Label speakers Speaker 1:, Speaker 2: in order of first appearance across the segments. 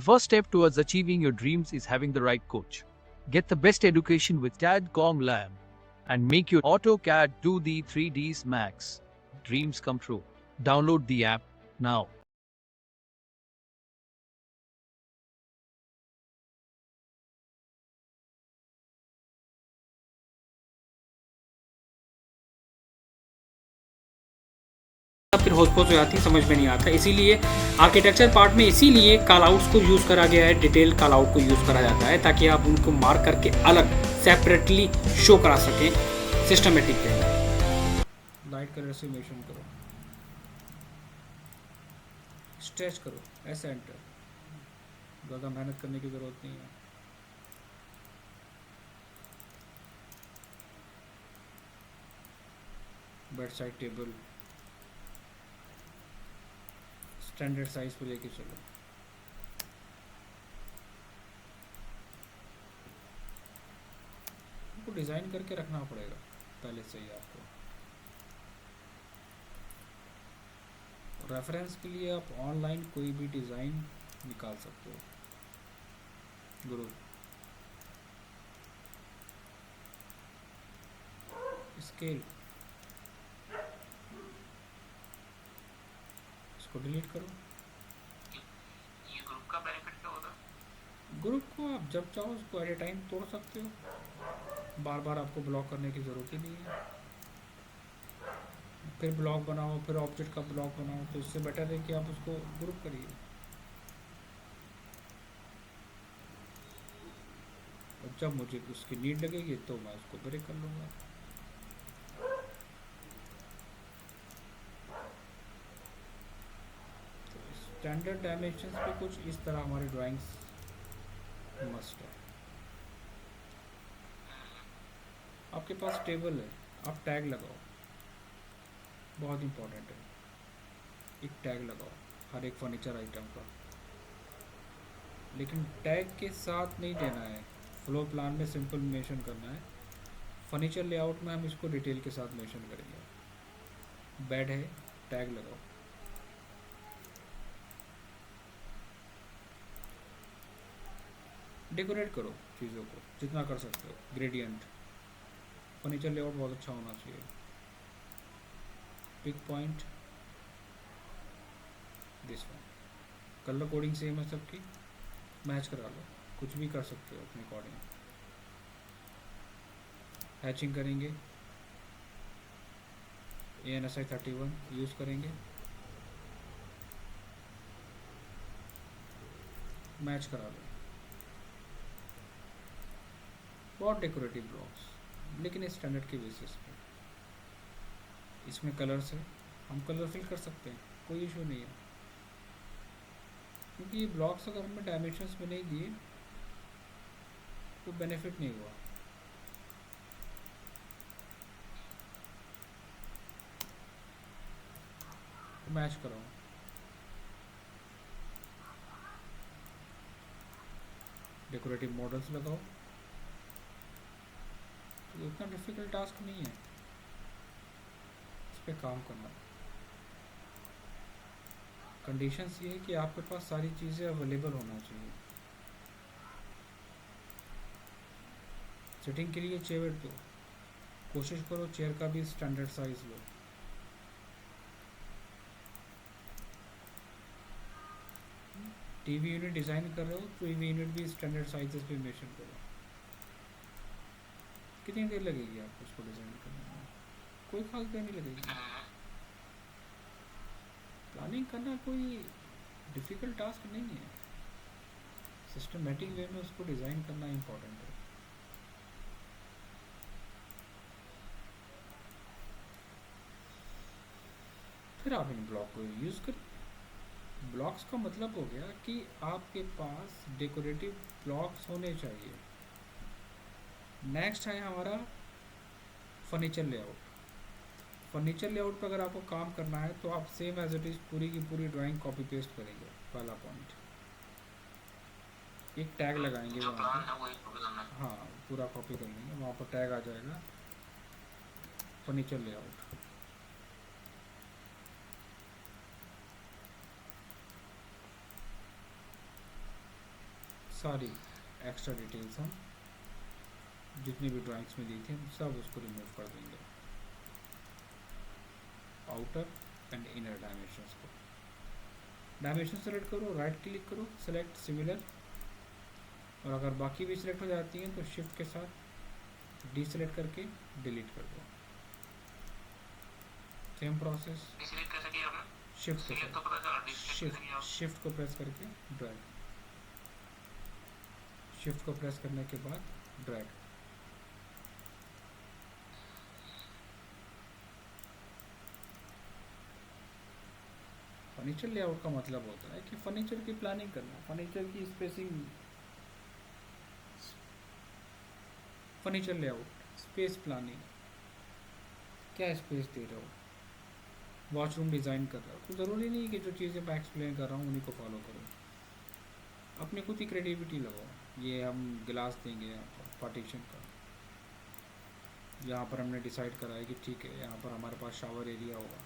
Speaker 1: first step towards achieving your dreams is having the right coach. Get the best education with CAD.com Lab and make your AutoCAD 2D 3Ds Max dreams come true. Download the app now.
Speaker 2: फिर होस्पोस हो जाती है, समझ में नहीं आता। इसीलिए architecture part में इसीलिए कॉल आउट्स को यूज़ करा गया है, डिटेल कॉल आउट को यूज़ करा जाता है ताकि आप उनको मार्क करके अलग सेपरेटली शो करा सकें सिस्टमेटिक वे में। लाइट कलर से मेंशन करो, स्ट्रेच करो, ऐसे एंटर, ज़्यादा मेहनत करने की ज़रूरत नहीं है। Bed side table standard size पे लेके चलो। उनको डिज़ाइन करके रखना पड़ेगा पहले से ही आपको। रेफरेंस के लिए आप ऑनलाइन कोई भी डिज़ाइन निकाल सकते हो। गुरु स्केल, इसको डिलीट करो।
Speaker 3: ये ग्रुप का बेनिफिट क्या होता है?
Speaker 2: ग्रुप को आप जब चाहो उसको एट ए टाइम तोड़ सकते हो, बार बार आपको ब्लॉक करने की ज़रूरत ही नहीं है। फिर ब्लॉक बनाओ, फिर ऑब्जेक्ट का ब्लॉक बनाओ, तो इससे बेटर है कि आप उसको ग्रुप करिए। और जब मुझे उसकी नीड लगेगी तो मैं उसको ब्रेक कर लूँगा। स्टैंडर्ड डायमेंशंस पे कुछ इस तरह हमारे ड्राइंग्स मस्ट है। आपके पास टेबल है, आप टैग लगाओ, बहुत इंपॉर्टेंट है। एक टैग लगाओ हर एक फर्नीचर आइटम का, लेकिन टैग के साथ नहीं देना है। फ्लोर प्लान में सिंपल मेंशन करना है, फर्नीचर लेआउट में हम इसको डिटेल के साथ मेंशन करेंगे। बेड है, टैग लगाओ। डेकोरेट करो चीज़ों को जितना कर सकते हो। ग्रेडियंट, फर्नीचर लेआउट बहुत अच्छा होना चाहिए। Pick point, this one. Colour coding same है सबकी, मैच करा लो, कुछ भी कर सकते हो अपने अकॉर्डिंग। हैचिंग करेंगे, ANSI 31 यूज़ करेंगे, मैच करा लो। बहुत डेकोरेटिव ब्लॉक्स, लेकिन स्टैंडर्ड के बेसिस पे। इसमें कलर्स है, हम कलर फिल कर सकते हैं, कोई इशू नहीं है। क्योंकि ये ब्लॉक्स अगर हमने डायमेंशंस में नहीं दिए तो बेनिफिट नहीं हुआ। मैच कराओ, डेकोरेटिव मॉडल्स लगाओ। तो इतना डिफिकल्ट टास्क नहीं है इस पे काम करना। कंडीशंस ये है कि आपके पास सारी चीज़ें अवेलेबल होना चाहिए। सिटिंग के लिए चेयर दो, कोशिश करो चेयर का भी standard size low. TV unit design कर रहे हो तो टीवी यूनिट भी स्टैंडर्ड साइजेस पे मेंशन करो। कितनी देर लगेगी आपको उसको डिज़ाइन करने में? कोई खास देर नहीं लगेगी। प्लानिंग करना कोई डिफ़िकल्ट टास्क नहीं है, सिस्टमेटिक वे में उसको डिज़ाइन करना इम्पोर्टेंट है। फिर आप इन ब्लॉक को यूज़ करें। ब्लॉक्स का मतलब हो गया कि आपके पास डेकोरेटिव ब्लॉक्स होने चाहिए। नेक्स्ट है हमारा फर्नीचर लेआउट। फर्नीचर लेआउट पर अगर आपको काम करना है तो आप सेम एज इट इज़ पूरी की पूरी ड्राइंग कॉपी पेस्ट करेंगे। पहला पॉइंट, एक टैग लगाएंगे वहाँ पे, हाँ पूरा कॉपी कर लेंगे, वहाँ पर टैग आ जाएगा फर्नीचर लेआउट। सारी एक्स्ट्रा डिटेल्स हम जितनी भी ड्राइंग्स में दी थी हम सब उसको रिमूव कर देंगे, आउटर एंड इनर डायमेंशंस को। डायमेंशन सेलेक्ट करो, राइट क्लिक करो, सेलेक्ट सिमिलर, और अगर बाकी भी सिलेक्ट हो जाती हैं तो शिफ्ट के साथ डीसेलेक्ट करके डिलीट कर दो। सेम प्रोसेस
Speaker 3: डिलीट कैसे किया आपने?
Speaker 2: शिफ्ट के
Speaker 3: सिलेक्ट तो
Speaker 2: साथ,
Speaker 3: पता चला, डिलीट कैसे किया?
Speaker 2: शिफ्ट को प्रेस करके ड्रैग, शिफ्ट को प्रेस करने के बाद ड्रैग। फर्नीचर लेआउट का मतलब होता है कि फर्नीचर की प्लानिंग करना, फर्नीचर की spacing, furniture layout, space planning, क्या स्पेस दे रहे हो, वॉशरूम डिज़ाइन कर रहे हो, तो ज़रूरी नहीं कि जो चीज़ें मैं एक्सप्लेन कर रहा हूँ उन्हीं को फॉलो करो, अपनी खुद ही क्रिएटिविटी लगाओ। ये हम गिलास देंगे यहाँ पर पार्टीशन का, यहाँ पर हमने डिसाइड करा है कि ठीक है यहाँ पर हमारे पास शावर एरिया होगा।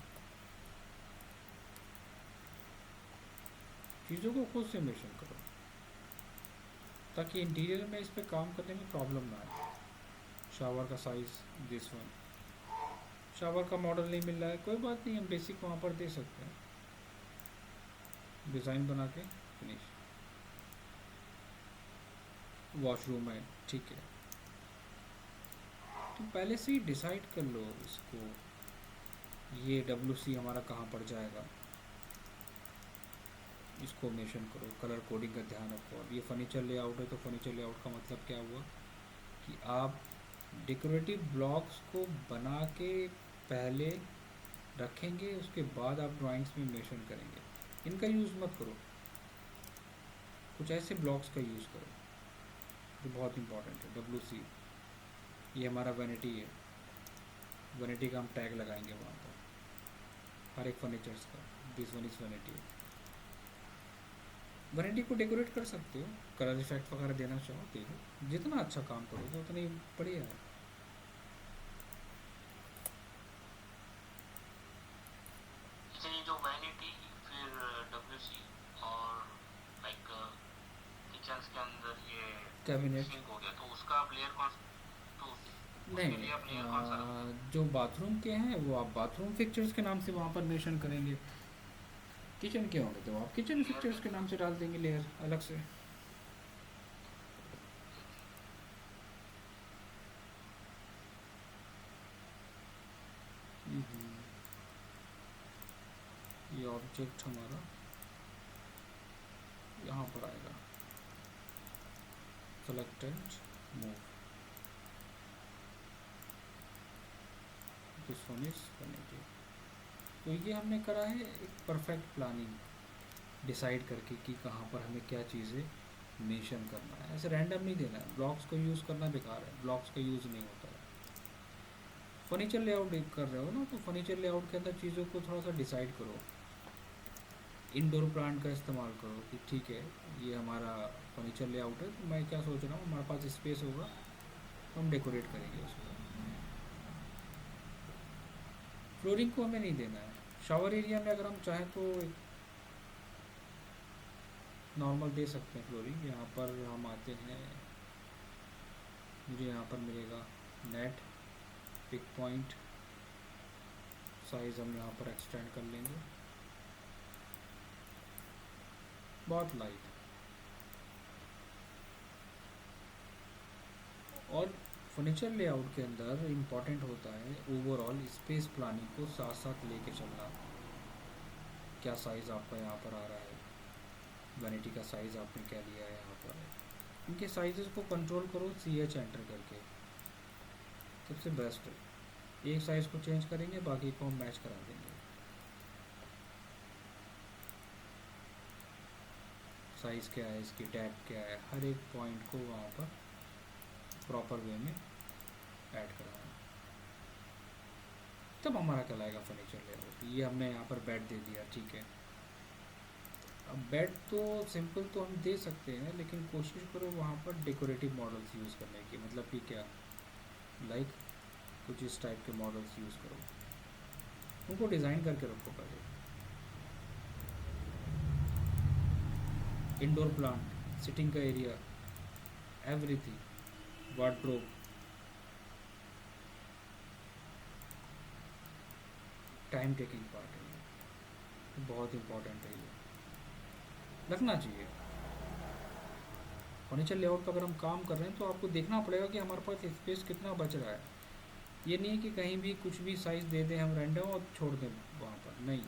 Speaker 2: चीज़ों को खुद से मेंशन करो ताकि इंटीरियर में इस पे काम करने में प्रॉब्लम ना आए। शावर का साइज़ दिस वन, शावर का मॉडल नहीं मिल रहा है, कोई बात नहीं, हम बेसिक वहाँ पर दे सकते हैं, डिज़ाइन बना के फिनिश। वॉशरूम है, ठीक है, तो पहले से ही डिसाइड कर लो इसको, ये WC हमारा कहाँ पर जाएगा, इसको मेंशन करो, कलर कोडिंग का ध्यान रखो। अब ये फर्नीचर लेआउट है तो फर्नीचर लेआउट का मतलब क्या हुआ कि आप डेकोरेटिव ब्लॉक्स को बना के पहले रखेंगे, उसके बाद आप ड्राइंग्स में मेंशन करेंगे। इनका यूज़ मत करो, कुछ ऐसे ब्लॉक्स का यूज़ करो जो बहुत इंपॉर्टेंट है। WC ये हमारा वैनिटी है, वैनिटी का हम टैग लगाएंगे वहाँ पर हर एक फर्नीचर्स का, this one is vanity. Vanity को डेकोरेट कर सकते हो, कलर इफेक्ट वगैरह देना चाहो दे दो, जितना अच्छा काम करोगे उतना ही बढ़िया है।
Speaker 3: अच्छा, ये जो वैनिटी फिर WC और लाइक किचन्स के अंदर ये
Speaker 2: कैबिनेट
Speaker 3: सिंक हो गया, तो उसका आप लेयर कौन, तो उसके लिए आप लेयर कौन सा रखते?
Speaker 2: जो बाथरूम के हैं वो आप बाथरूम फिक्चर्स के नाम से वहाँ पर मेंशन करेंगे, किचन के होंगे तो आप किचन फिक्चर्स के नाम से डाल देंगे लेयर अलग से। ये ऑब्जेक्ट हमारा यहाँ पर आएगा, selected move, this one is vanity. तो ये हमने करा है एक परफेक्ट प्लानिंग डिसाइड करके कि कहाँ पर हमें क्या चीज़ें मेंशन करना है। ऐसे रैंडम नहीं देना है, ब्लॉक्स को यूज़ करना बेकार है, ब्लॉक्स का यूज़ नहीं होता है। फर्नीचर लेआउट कर रहे हो ना, तो फर्नीचर लेआउट के अंदर चीज़ों को थोड़ा सा डिसाइड करो, इंडोर प्लांट का इस्तेमाल करो कि ठीक है ये हमारा फर्नीचर लेआउट है, तो मैं क्या सोच रहा हूँ हमारे पास स्पेस होगा तो हम डेकोरेट करेंगे उसको। फ्लोरिंग को हमें नहीं देना है। शावर एरिया में अगर हम चाहें तो नॉर्मल दे सकते हैं फ्लोरिंग। यहाँ पर हम आते हैं, मुझे यहाँ पर मिलेगा नेट पिक पॉइंट, साइज़ हम यहाँ पर एक्सटेंड कर लेंगे, बहुत लाइट। और फर्नीचर लेआउट के अंदर इम्पॉर्टेंट होता है ओवरऑल स्पेस प्लानिंग को साथ साथ लेके चलना। क्या साइज़ आपका यहाँ पर आ रहा है, वैनिटी का साइज़ आपने क्या लिया है यहाँ पर, इनके साइज़ को कंट्रोल करो CH एंटर करके, सबसे बेस्ट है। एक साइज़ को चेंज करेंगे, बाकी को हम मैच करा देंगे। साइज़ क्या है इसकी, टैग क्या है, हर एक पॉइंट को वहाँ पर प्रॉपर वे में ऐड कराना, तब हमारा कहलाएगा फर्नीचर लेआउट। ये हमने यहाँ पर बेड दे दिया, ठीक है। अब बेड तो सिंपल तो हम दे सकते हैं, लेकिन कोशिश करो वहाँ पर डेकोरेटिव मॉडल्स यूज़ करने की, मतलब कि क्या, लाइक कुछ इस टाइप के मॉडल्स यूज़ करो, उनको डिज़ाइन करके रखो पहले। इंडोर प्लांट, सिटिंग का area, everything, wardrobe, time taking part है ये, बहुत इंपॉर्टेंट है ये, रखना चाहिए। फर्नीचर लेआउट का अगर हम काम कर रहे हैं तो आपको देखना पड़ेगा कि हमारे पास स्पेस कितना बच रहा है। ये नहीं है कि कहीं भी कुछ भी साइज़ दे दें हम रैंडम और छोड़ दें वहाँ पर, नहीं,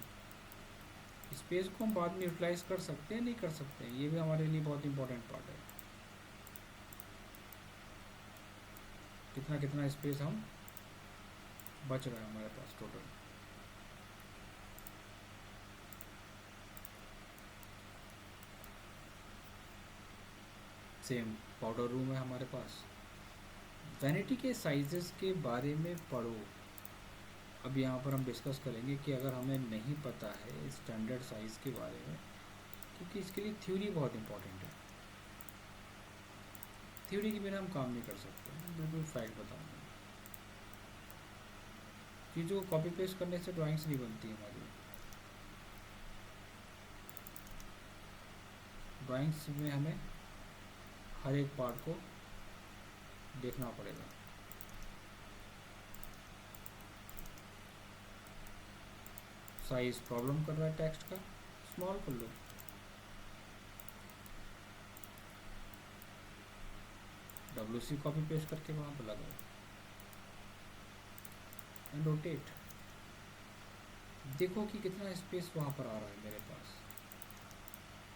Speaker 2: स्पेस को हम बाद में यूटिलाइज कर सकते हैं, नहीं कर सकते हैं, ये भी हमारे लिए बहुत इंपॉर्टेंट पार्ट है। कितना कितना स्पेस हम बच रहा है हमारे पास टोटल। सेम पाउडर रूम है हमारे पास। वैनिटी के साइजेस के बारे में पढ़ो। अब यहाँ पर हम डिस्कस करेंगे कि अगर हमें नहीं पता है स्टैंडर्ड साइज़ के बारे में, क्योंकि इसके लिए थ्योरी बहुत इंपॉर्टेंट है, थ्योरी के बिना हम काम नहीं कर सकते, बिल्कुल फैक्ट बताऊँगा। चीज़ों को कॉपी पेस्ट करने से ड्राइंग्स नहीं बनती हमारी। ड्राइंग्स में हमें हर एक पार्ट को देखना पड़ेगा। साइज प्रॉब्लम कर रहा है टेक्स्ट का, स्मॉल कर लो। WC कॉपी पेस्ट करके वहाँ पर लगाओ एंड रोटेट। देखो कि कितना स्पेस वहाँ पर आ रहा है मेरे पास,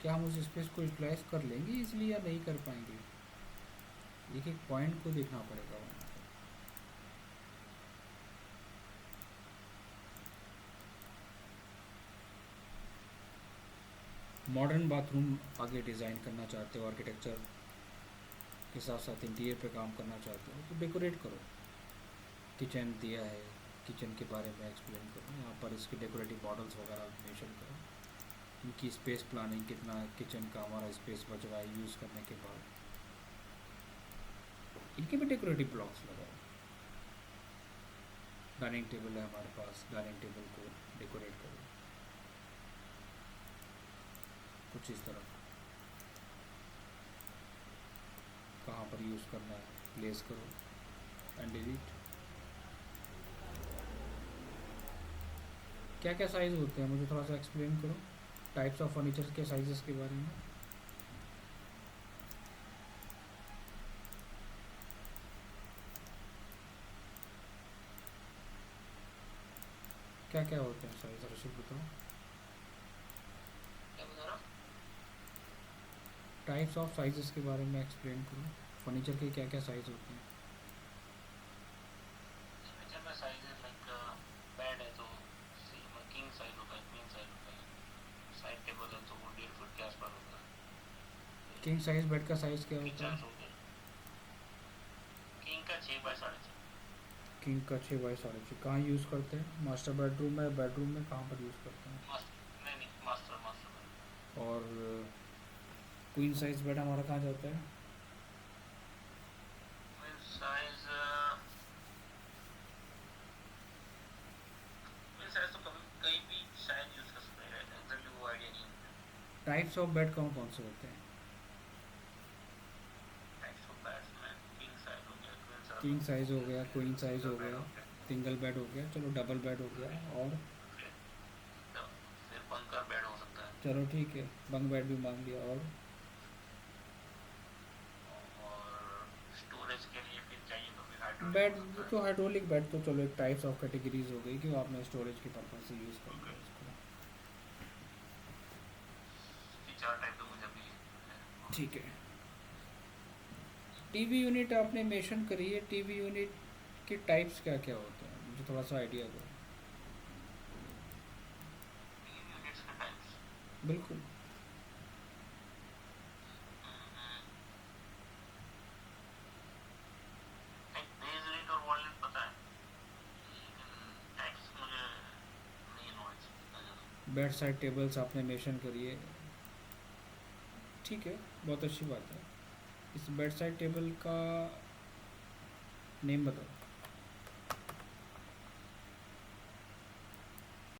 Speaker 2: क्या हम उस स्पेस को यूटिलाइज कर लेंगे इसलिए या नहीं कर पाएंगे। एक एक पॉइंट को देखना पड़ेगा वहाँ पर। मॉडर्न बाथरूम आगे डिज़ाइन करना चाहते हो, आर्किटेक्चर के साथ साथ इंटीरियर पे काम करना चाहते हो तो डेकोरेट करो। किचन दिया है, किचन के बारे में एक्सप्लेन करो, यहाँ पर इसके डेकोरेटिव मॉडल्स वगैरह मेंशन करो, इनकी स्पेस प्लानिंग, कितना किचन का हमारा स्पेस बच रहा है यूज़ करने के बाद, इनके भी डेकोरेटिव ब्लॉक्स लगाओ। डाइनिंग टेबल है हमारे पास, डाइनिंग टेबल को डेकोरेट करो कुछ इस तरह, कहाँ पर यूज़ करना है प्लेस करो एंड डिलीट। क्या क्या साइज़ होते हैं मुझे थोड़ा सा एक्सप्लेन करो, टाइप्स ऑफ फर्नीचर के साइजेस के बारे में। क्या क्या होते हैं साइज, रशीद बताओ।
Speaker 3: क्या बता रहा हूँ?
Speaker 2: टाइप्स ऑफ साइजेस के बारे में एक्सप्लेन करो, फर्नीचर के क्या क्या साइज़ होते हैं।
Speaker 3: फर्नीचर में साइज है लाइक बेड है तो किंग साइज होता है, क्वीन साइज होता है, साइड टेबल है तो वो 1.5 फुट के आसपास होता है।
Speaker 2: किंग साइज बेड का साइज़ क्या होता
Speaker 3: किचन
Speaker 2: है।
Speaker 3: हो गया किंग का 6 बाय 6.5।
Speaker 2: किंग का 6 बाई 6.5 कहाँ यूज़ करते हैं, मास्टर बेडरूम में, बेडरूम में कहाँ पर यूज़ करते हैं।
Speaker 3: नहीं मास्टर मास्टर
Speaker 2: और क्वीन साइज बेड हमारा कहाँ जाता है।
Speaker 3: साइज साइज तो कभी कहीं भी शायद यूज कर सकते हैं, एग्जैक्टली वो आइडिया नहीं है।
Speaker 2: टाइप्स ऑफ बेड कौन कौन से होते हैं।
Speaker 3: टाइप्स ऑफ बेड्स में किंग साइज हो गया,
Speaker 2: किंग साइज हो गया, क्वीन साइज हो गया, सिंगल बेड हो गया, चलो डबल बेड हो गया, और
Speaker 3: फिर बंकर बेड हो सकता है,
Speaker 2: चलो ठीक है बंक बेड भी मान लिया, और
Speaker 3: स्टोरेज के लिए फिर चाहिए तो फिर हाइड्रोलिक
Speaker 2: बेड तो हाइड्रोलिक बेड तो चलो एक टाइप्स ऑफ कैटेगरीज हो गई कि वो आपने स्टोरेज के पर्पज से यूज़ कर लिया उसको।
Speaker 3: 4 टाइप तो मुझे भी है।
Speaker 2: ठीक है, टीवी यूनिट आपने मेंशन करी है, टीवी यूनिट के टाइप्स क्या क्या होते हैं मुझे थोड़ा सा आइडिया दो।
Speaker 3: यूनिट्स के टाइप्स
Speaker 2: बिल्कुल।
Speaker 3: एक बेस रेट और वॉल रेट पता है, लेकिन टाइप्स मुझे नहीं नॉलेज इतना ज़्यादा।
Speaker 2: बेड साइड टेबल्स आपने मेंशन करी है, ठीक है बहुत अच्छी बात है। इस बेड साइड टेबल का नेम बताओ,